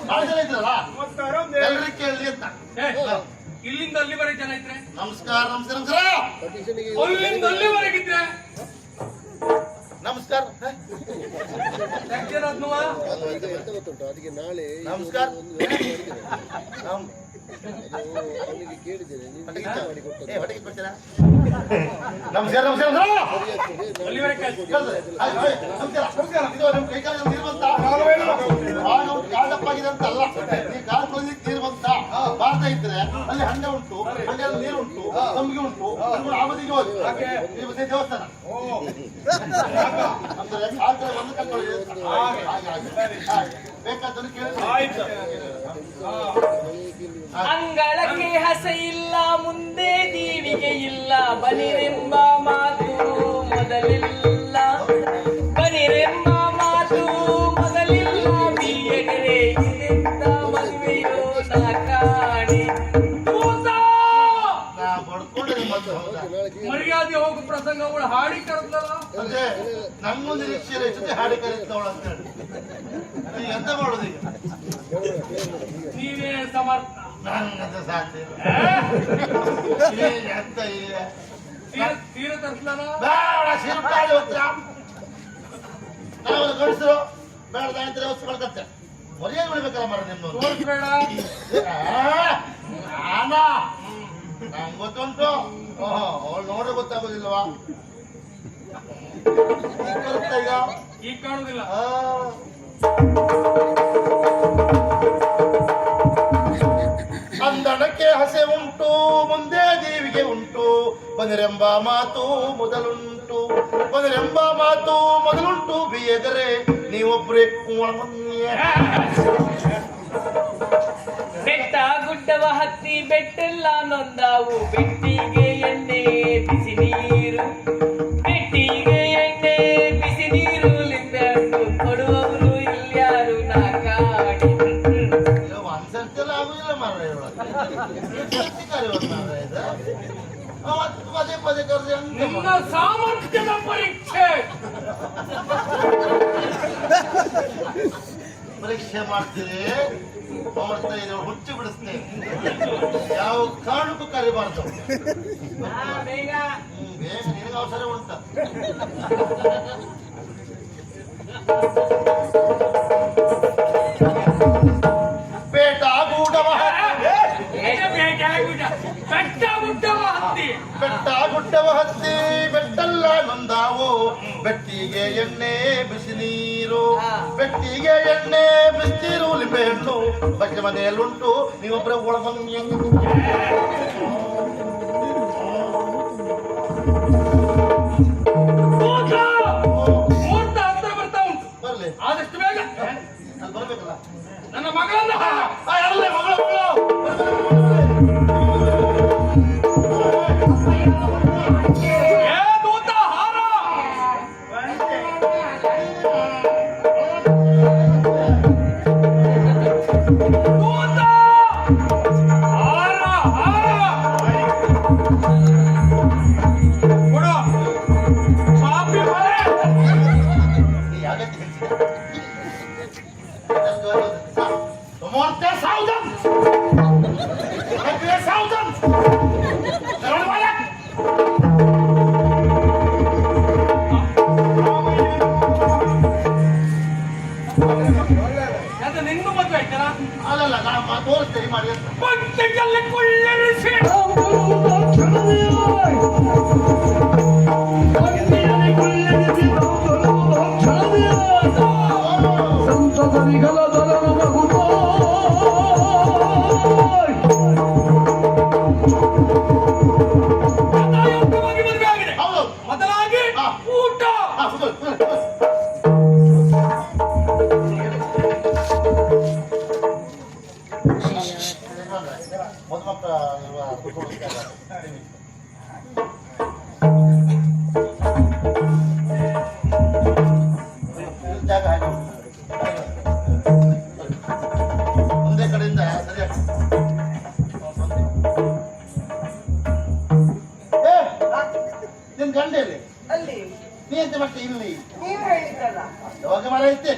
ಬಹಳ ಜನ ಇದ್ರಲ್ಲ ಎಲ್ಲರೂ ಕೇಳಲಿ ಅಂತ. ಇಲ್ಲಿಂದ ಅಲ್ಲಿವರೆಗೆ ಜನ ಇದ್ರೆ ನಮಸ್ಕಾರ ನಮಸ್ಕಾರ ನಮಸ್ಕಾರ. ಅಲ್ಲಿಂದ ಅಲ್ಲಿವರೆಗಿದ್ರೆ ನಮಸ್ಕಾರ ಅದಕ್ಕೆ ನಾಳೆ ನಮಸ್ಕಾರ. ಅವನಿಗೆ ಕೇಳಿದ್ದೇನೆ ಹೊಟ್ಟೆಗೆ ಕೊಡ್ತೀರಾ? ನಮಸ್ಕಾರ ನಮಸ್ಕಾರ. ಅಲ್ಲಿವರೆಗೆ ಕಾಲಪ್ಪಾಗಿದೆ ಅಂತ ಅಲ್ಲ, ಈ ಕಾಲ ಕೊಯ್ಲಿಕ್ಕೆ ನೀರು ಬಂತ ಬಾರ್ತಾ ಇದ್ರೆ ಅಲ್ಲಿ ಹಂಡೆ ಉಂಟು, ಹಂಡೆಲ್ಲ ನೀರು ಉಂಟು, ತಂಬಿಗೆ ಉಂಟು, ಆಮದಿಗೆ ಹೋಗಿ ದೇವಸ್ಥಾನ ಅಂದ್ರೆ ಕಾಲ ಒಂದು ಕಟ್ಕೊಳ್ಳಿ ಬೇಕಾದನ್ನು ಕೇಳಿ. ಅಂಗಳಕ್ಕೆ ಹಸೆ ಇಲ್ಲ, ಮುಂದೆ ದೀವಿಗೆ ಇಲ್ಲ, ಬನಿರೆಂಬ ಮಾತು ಮೊದಲಿಲ್ಲ, ಬನಿರೆಂಬ ಮಾತು ಮೊದಲಿಲ್ಲ, ಬಿಯಗರೆ ಇದೆಂತ ಮದುವೆಯೋ ನಾ ಕಾಣೆ. ಮರ್ಯಾದೆ ಹೋಗು ಪ್ರಸಂಗ ಅವಳು ಹಾಡಿ ಕರೆದಲ್ಲ ಅಂದ್ರೆ ನಮ್ಮೊಂದು ನಿರೀಕ್ಷೆ ಜೊತೆ ಹಾಡಿ ಕರೀತವಳು ಅಂತ ಹೇಳಿ ಈಗ ಎಂತ ಮಾಡೋದು? ಈಗ ನೀವೇ ಸಮರ್ಥ. ನಂಗಂತ ಸಾಧ್ಯ ಎಂತ ಈಗ ತೀರ ತರ್ಸ್ಲಾನ ಬೇಡ ಶಿರಕಾಳಿ ಹೊತ್ರ ನಾವು ಗಡಿಸರು ಬೇಡದ ಅಂತ ವ್ಯವಸ್ಥೆ ಮಾಡ್ಕತ್ತೆ ಮರ್ಯಾದೆ ಉಳಿಬೇಕಲ್ಲ ಮರ ನಿಮ್ಮದು ತೋರಿಸ್ಬೇಡ. ನಂಗೆ ಗೊತ್ತುಂಟು. ಓಹೋ ಅವಳು ನೋಡ್ರೆ ಗೊತ್ತಾಗೋದಿಲ್ವಾ? ಈಗ ಈಗ ಕಾಣುದಿಲ್ಲ. ಅಂದಣಕ್ಕೆ ಹಸೆ ಉಂಟು, ಮುಂದೆ ದೇವಿಗೆ ಉಂಟು, ಬನಿರೆಂಬ ಮಾತು ಮೊದಲುಂಟು, ಬನಿರೆಂಬ ಮಾತು ಮೊದಲುಂಟು, ಬಿಯದರೆ ನೀವೊಬ್ಬರೇ ಬೆಟ್ಟ ಗುಡ್ಡವ ಹತ್ತಿ ಬೆಟ್ಟೆಲ್ಲ ನೊಂದಾವು, ಬೆಟ್ಟಿಗೆ ಎಣ್ಣೆ ಬಿಸಿ ನೀರು, ಬೆಟ್ಟಿಗೆ ಎಣ್ಣೆ ಬಿಸಿ ನೀರು, ಲಿಂಬೆ ಹಣ್ಣು ಕೊಡುವವರು ಇಲ್ಯಾರು ನಾ ಕಾಣೆ. ಒಂದ್ಸರ್ತಿಲ್ಲ ಆಗುದಿಲ್ಲ ಮಾರ್ರೆ ಪದೇ ಪದೇ ಕರೆದು ನಿಮ್ಮ ಸಾಮರ್ಥ್ಯದ ಪರೀಕ್ಷೆ. ಪರೀಕ್ಷೆ ಮಾಡ್ತೀರಿ, ಹುಚ್ಚು ಬಿಡಿಸ್ತೇನೆ, ಯಾವ ಕಾರಣಕ್ಕೂ ಕರಿಬಾರ್ದು. ಬೇಗ ಬೇಗ ನಿನಗೆ ಅವಸರ ಉಂಟ. ಬೇಟ ಗೂಡವ ಬೆಟ್ಟ ಗುಡ್ಡವ ಹತ್ತಿ ಬೆಟ್ಟಲ್ಲ ನೊಂದಾವು, ಬೆಟ್ಟಿಗೆ ಎಣ್ಣೆ ಬಿಸಿ ನೀರು, ಬೆಟ್ಟಿಗೆ ಎಣ್ಣೆ ಬಿಸಿನೀರು, ಲಿಂಬೆ ಹಣ್ಣು ಬಚ್ಚ ಮನೆಯಲ್ಲುಂಟು, ನೀವೊಬ್ಬರ ಒಳಗೊಂಡು ಬರ್ಲಿ ಆದಷ್ಟು ಬೇಗ ನಾನು ಬರ್ಬೇಕಲ್ಲ. ನನ್ನ ಮಗಳನ್ನ ನಿಂದು ಮದುವೆ ಆಯ್ತಾರ? ಅಲ್ಲಲ್ಲ ನಾನು ತೋರಿಸ್ತೇನೆ ಮಾಡಿ ಅಂತ. ಪಂಚದಲ್ಲಿ ಕೊಳ್ಳಿಸಿ ಮದುವೆ ಆಗಿದೆ. ಮೊದಲಾಗಿ ಊಟ. ಮದುಮಕ್ಕ ಜಾಗ ಹಾಗೆ ಒಂದೇ ಕಡೆಯಿಂದ ಸರಿಯಾಗಿ ನಿನ್ ಗಂಡಲ್ಲಿ ಅಲ್ಲಿ ನೀ ಎಂತ ಮತ್ತೆ ಇಲ್ಲಿ ನೀವು ಹೇಳಿದ್ರಲ್ಲ ಯಾವಾಗ ಮರ ಐತೆ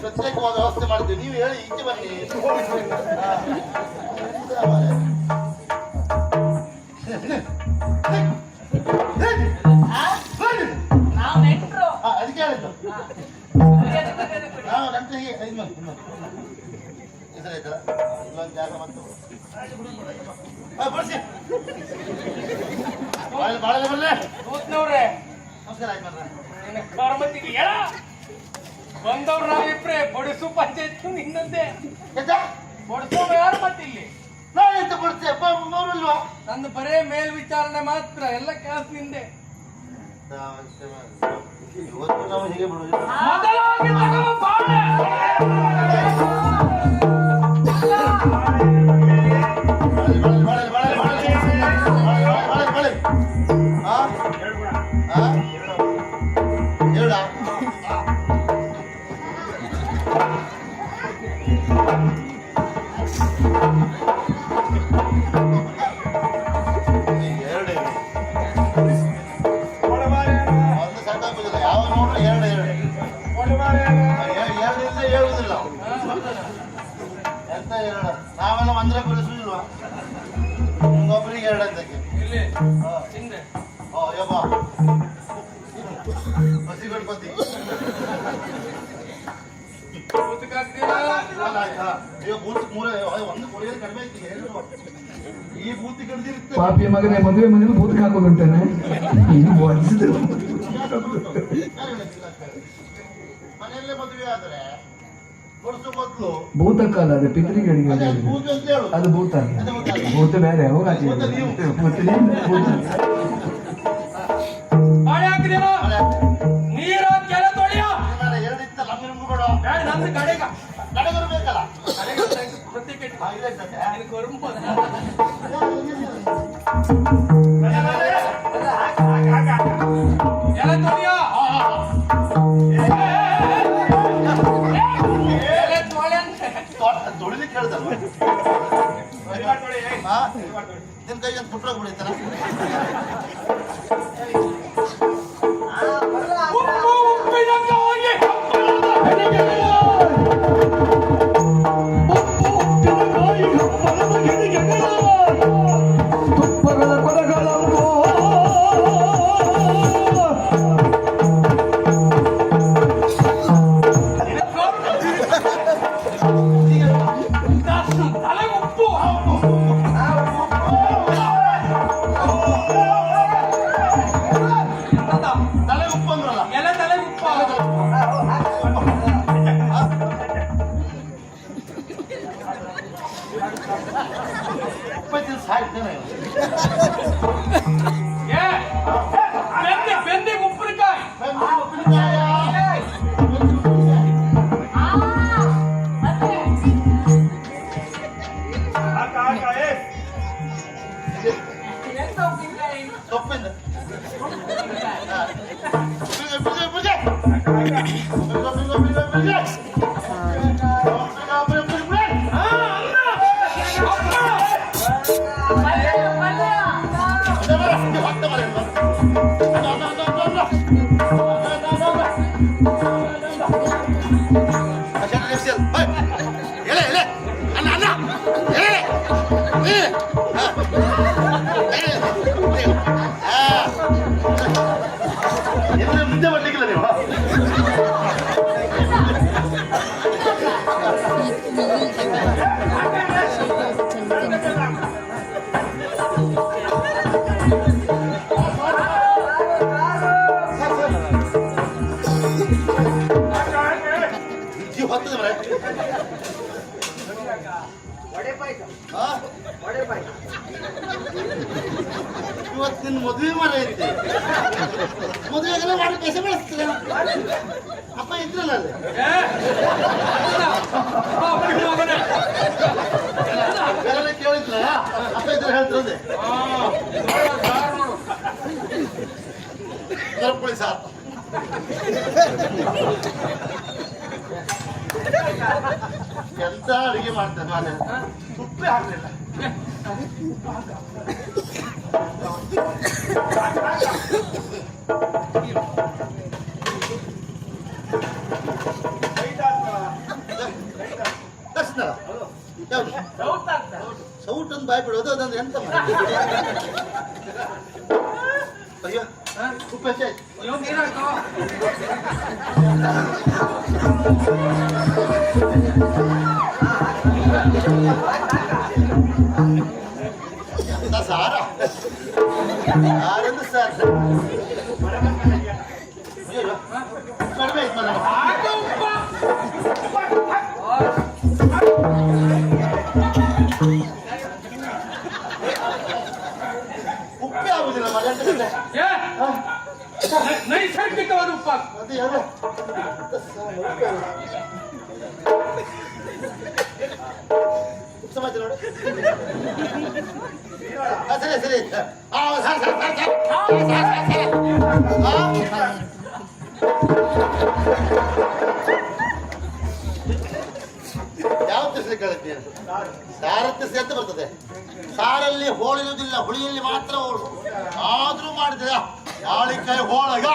ಪ್ರತ್ಯೇಕವಾದ ವ್ಯವಸ್ಥೆ ಮಾಡ್ತೀವಿ. ನೀವು ಹೇಳಿ ಈಚೆ ಬನ್ನಿ. ನಾವು ನೆಂಟ್ರು. ಅದಕ್ಕೆ ಹೇಳಿದ್ದು ನಾವು ನಂಟಿಗೆ 5 ಮಂದಿ ಹೆಸರಾಯ್ತಲ್ಲ ಇಲ್ಲೊಂದು ಜಾಗ ಮತ್ತು ಬರ್ಸಿ ಬಾಳೆ ಬರ್ಲೆ. ಕೂತ್ನವ್ರೆ ನಮಸ್ಕಾರ ಆಯ್ತು ಬಾರಮತಿಗೆ ಹೇಳ ಬಂದವ್ರು ನಾವಿಬ್ರೆ ಬಡಿಸು ಪಂಚಾಯತ್ ನಿನ್ನಂತೆ ಬಡಿಸೋ ಯಾರು ಮತ್ತಿಲ್ಲಿ ನಾನೆಂತ ಕೊಡ್ತೇವೆ ನೋಡಲ್ವಾ? ನಂದು ಬರೇ ಮೇಲ್ವಿಚಾರಣೆ ಮಾತ್ರ ಎಲ್ಲ ಕೆಲಸ ನಿಂದೆ. ಇವತ್ತು ನಾವು ಹೀಗೆ ಬಿಡುವುದಿಲ್ಲ. ಮೊದಲಾಗಿ ತಗೋ ಬಾಳೆ. ನಾವೆಲ್ಲ ಒಂದ್ರೆ ಬರೆಸುದಿಲ್ವಾ? ಒಬ್ಬರಿಗೆ 2 ಅಂತಕ್ಕೆ ಹಿಂದೆ ಯಬ್ಬ ಬಸಿ ಗಣಪತಿ ಈಗ ಬೂತ್ ಒಂದು ಕೊಡಿಯೋದು ಕಡಿಮೆ ಐತಿ. ಈ ಬೂತಿ ಕಡ್ದಿರುತ್ತೆ. ಪಾಪಿಯ ಮಗನೇ ಮದುವೆ ಮನೇಲಿ ಬೂತ್ಗೆ ಹಾಕೋದುಂಟೇನೆ ಮನೆಯಲ್ಲೇ ಮದುವೆ ಆದ್ರೆ ಕೊಡಿಸೋ ಮೊದಲು ಭೂತಕ್ಕಲ್ಲ ಅದು ಪಿತೃಗಳಿಗೆ ಬೂತ್ ಅಂತ ಹೇಳು. ಅದು ಭೂತ ಭೂತ ಬೇರೆ ಹೋಗಾಚೆ ಬಾಳೆ ಹಾಕಿದೇನೋ ನೀರ ಕೆಲ ತೊಳೆಯ 2 ಇತ್ತ ನಮ್ಗೆ ನಿಮ್ಗೂ ಬೇಡ. ನಂದು ಕಡೆಗ ಕಡೆಗರು ಬೇಕಲ್ಲ. ಪ್ರತ್ಯೇಕ ಹಾಗಿರ್ತದೆ. ಎಲೆ ತೊಳೆಯ ತೊಳಿಲಿಕ್ಕೆ ಹೇಳ್ದಲ್ವ? ನಿನ್ ಕೈ ಅಂತ ಪುಟ್ರಾಗ ಬಿಡಿತಾರ. ತಲೆ ಉಪ್ಪು ಅಂದ್ರಲ್ಲ. ಎಲೆ ತಲೆ ಉಪ್ಪ ಉಪ್ಪು ತಿಂದು ಸಾಯ್ತೇನೆ. ಬೆಂದಿ ಉಪ್ಪಿನಕಾಯಿ ಉಪ್ಪಿನಕಾಯ ಸೊಪ್ಪಿಂದ ನಿದ್ದೆ ಮಾಡ್ಲಿಕ್ಕಿಲ್ಲ ನೀವು. ಹೊತ್ತದ ಮರೆ ಇವತ್ತು ನಿನ್ನ ಮದುವೆ ಮರ ಐತಿ. ಮದುವೆಗೆಲ್ಲ ಮಾಡಿ ಕಸ ಬೆಳೆಸ್ತೀರ. ಅಪ್ಪ ಇದ್ರಲ್ಲ ಅಲ್ಲಿ. ಬೇರೆ ಕೇಳಿದ್ರ ಅಪ್ಪ ಇದ್ರ ಹೇಳ್ತಿರೋದೆ ಕರ್ಪುಳಿ ಸಾರ್. ಎಂತ ಅಡಿಗೆ ಮಾಡ್ತೇನೆ ನಾನು. ಉಪ್ಪೇ ಹಾಕ್ಲಿಲ್ಲ. ಅದೊಂದು ಬಾಯ್ ಬಿಡೋದು ಅದೊಂದು ಎಂತ ಮಾಡೋದು? ಅಯ್ಯೋ ಹ? ಉಪ್ಪು ಹೆಚ್ಚಾಯ್ತು. ಅಯ್ಯೋ ನೀರಾಕೋ. ಎಂತ ಸಾರ ಯಾರೆಂದು ಸರ್ ಅಯ್ಯೋ ಕಡಿಮೆ ಆಯ್ತು ಮನೆ ಆಗ ಉಪ್ಪ. ಉಪ್ಪೇ ಆಗುದಿಲ್ಲ ಮನೆ ಅಂತ ಕತೆ. ಏ, ನೈಸರ್ಗಿಕವಾದ ಉಪ್ಪ. ಅದು ಯಾರು ಸಮಾಜ ನೋಡು ಸರಿ ಸರಿ ಯಾವ ತಿರ್ಸಿ ಕೇಳುತ್ತೀಯ ಸಾರ ತಿರ್ಸಿ ಅಂತ ಬರ್ತದೆ. ಸಾರಲ್ಲಿ ಹೋಳಿರುವುದಿಲ್ಲ, ಹುಳಿಯಲ್ಲಿ ಮಾತ್ರ ಹೋಳು. ಆದ್ರೂ ಮಾಡಿದ್ರೆ ಆಳಿಕಾಯಿ ಹೋಳಗ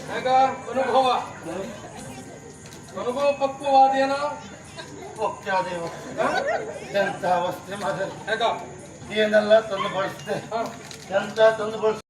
ಹೇಗ ಅನುಭವ ಅನುಭವ ಪಕ್ವವಾದೇನೋ. ಮುಖ್ಯಾದೇವ ಎಂತ ಅವಸ್ಥೆ ಮಾತ್ರ ಹೇಗ ಏನೆಲ್ಲ ತಂದು ಬಳಸಿದೆ, ಹ? ಎಂತ ತಂದು ಬಳಸಿದೆ.